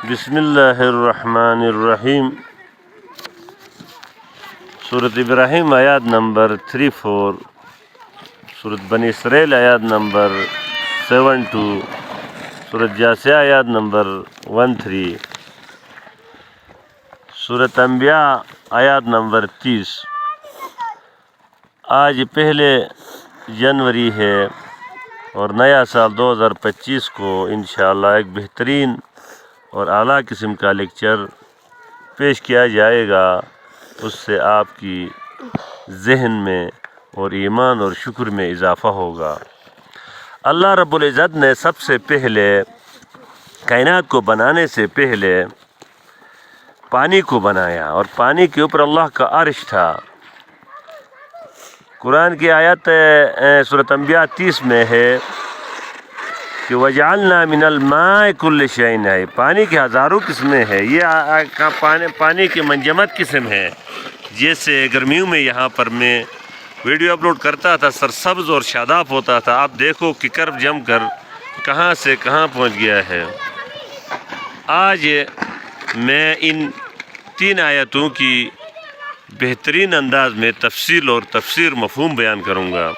بسم اللہ الرحمن الرحیم۔ سورۃ ابراہیم آیات نمبر 34، سورۃ بنی اسرائیل آیات نمبر 72، سورۃ جاسیہ آیات نمبر 13، سورۃ انبیاء آیات نمبر 30۔ آج پہلے جنوری ہے اور نیا سال 2025 کو انشاءاللہ ایک بہترین اور اعلیٰ قسم کا لیکچر پیش کیا جائے گا۔ اس سے آپ کی ذہن میں اور ایمان اور شکر میں اضافہ ہوگا۔ اللہ رب العزت نے سب سے پہلے کائنات کو بنانے سے پہلے پانی کو بنایا، اور پانی کے اوپر اللہ کا عرش تھا۔ قرآن کی آیت سورۃ انبیاء 30 میں ہے کہ وَجَعَلْنَا مِنَ الْمَاءِ كُلِّ شَيْءٍ ہے۔ پانی کی ہزاروں قسمیں ہیں، یہ پانی کی منجمد قسم ہے۔ جیسے گرمیوں میں یہاں پر میں ویڈیو اپلوڈ کرتا تھا، سرسبز اور شاداب ہوتا تھا، آپ دیکھو کہ کرب جم کر کہاں سے کہاں پہنچ گیا ہے۔ آج میں ان 3 آیتوں کی بہترین انداز میں تفصیل اور تفسیر مفہوم بیان کروں گا۔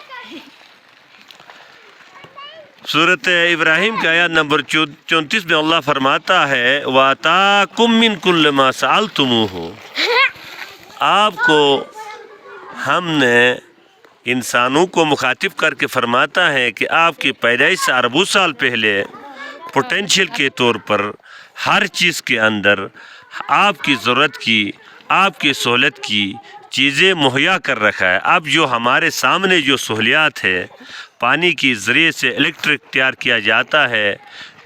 سورۃ ابراہیم کا آیت نمبر 34 میں اللہ فرماتا ہے وَآتَاكُم مِّن كُلِّ مَا سَأَلْتُمُوهُ۔ آپ کو ہم نے انسانوں کو مخاطب کر کے فرماتا ہے کہ آپ کی پیدائش سے اربوں سال پہلے پوٹینشیل کے طور پر ہر چیز کے اندر آپ کی ضرورت کی، آپ کی سہولت کی چیزیں مہیا کر رکھا ہے۔ اب جو ہمارے سامنے جو سہولیات ہے، پانی کی ذریعے سے الیکٹرک تیار کیا جاتا ہے،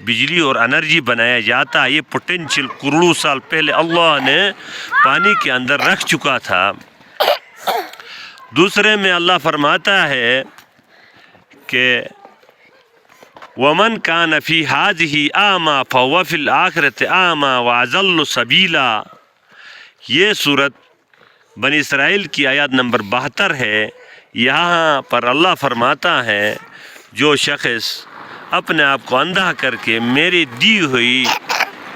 بجلی اور انرجی بنایا جاتا ہے، یہ پوٹینشیل کروڑوں سال پہلے اللہ نے پانی کے اندر رکھ چکا تھا۔ دوسرے میں اللہ فرماتا ہے کہ وَمَنْ كَانَ فِي هَذِهِ أَعْمَىٰ فَهُوَ فِي الْآخِرَةِ أَعْمَىٰ وَأَضَلُّ سَبِيلًا۔ یہ سورت بنی اسرائیل کی آیات نمبر 72 ہے۔ یہاں پر اللہ فرماتا ہے جو شخص اپنے آپ کو اندھا کر کے میری دی ہوئی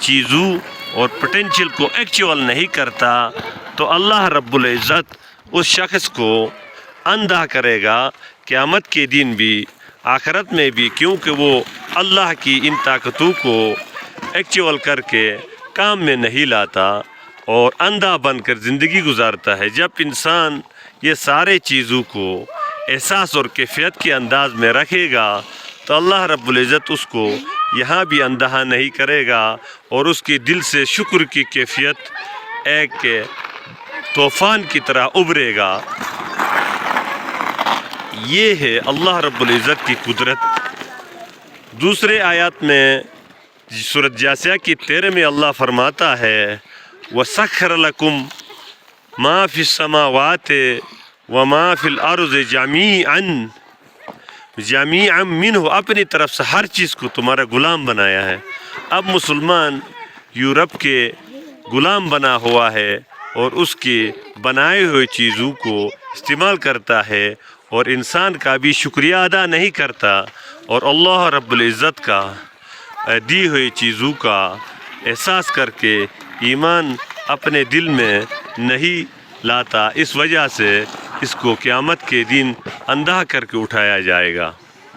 چیزوں اور پوٹینشیل کو ایکچوئل نہیں کرتا تو اللہ رب العزت اس شخص کو اندھا کرے گا قیامت کے دن بھی، آخرت میں بھی، کیونکہ وہ اللہ کی ان طاقتوں کو ایکچوئل کر کے کام میں نہیں لاتا اور اندھا بن کر زندگی گزارتا ہے۔ جب انسان یہ سارے چیزوں کو احساس اور کیفیت کے انداز میں رکھے گا تو اللہ رب العزت اس کو یہاں بھی اندھا نہیں کرے گا اور اس کے دل سے شکر کی کیفیت ایک طوفان کی طرح ابھرے گا۔ یہ ہے اللہ رب العزت کی قدرت۔ دوسرے آیات میں سورۃ جاسیہ کی 13 میں اللہ فرماتا ہے وَسَخَّرَ لَكُم مَا فِي السَّمَاوَاتِ وَمَا فِي الْأَرْضِ جَمِيعًا مِّنْهُ، اپنی طرف سے ہر چیز کو تمہارا غلام بنایا ہے۔ اب مسلمان یورپ کے غلام بنا ہوا ہے اور اس کے بنائے ہوئے چیزوں کو استعمال کرتا ہے اور انسان کا بھی شکریہ ادا نہیں کرتا اور اللہ رب العزت کا دی ہوئی چیزوں کا احساس کر کے ایمان اپنے دل میں نہیں لاتا، اس وجہ سے اس کو قیامت کے دن اندھا کر کے اٹھایا جائے گا۔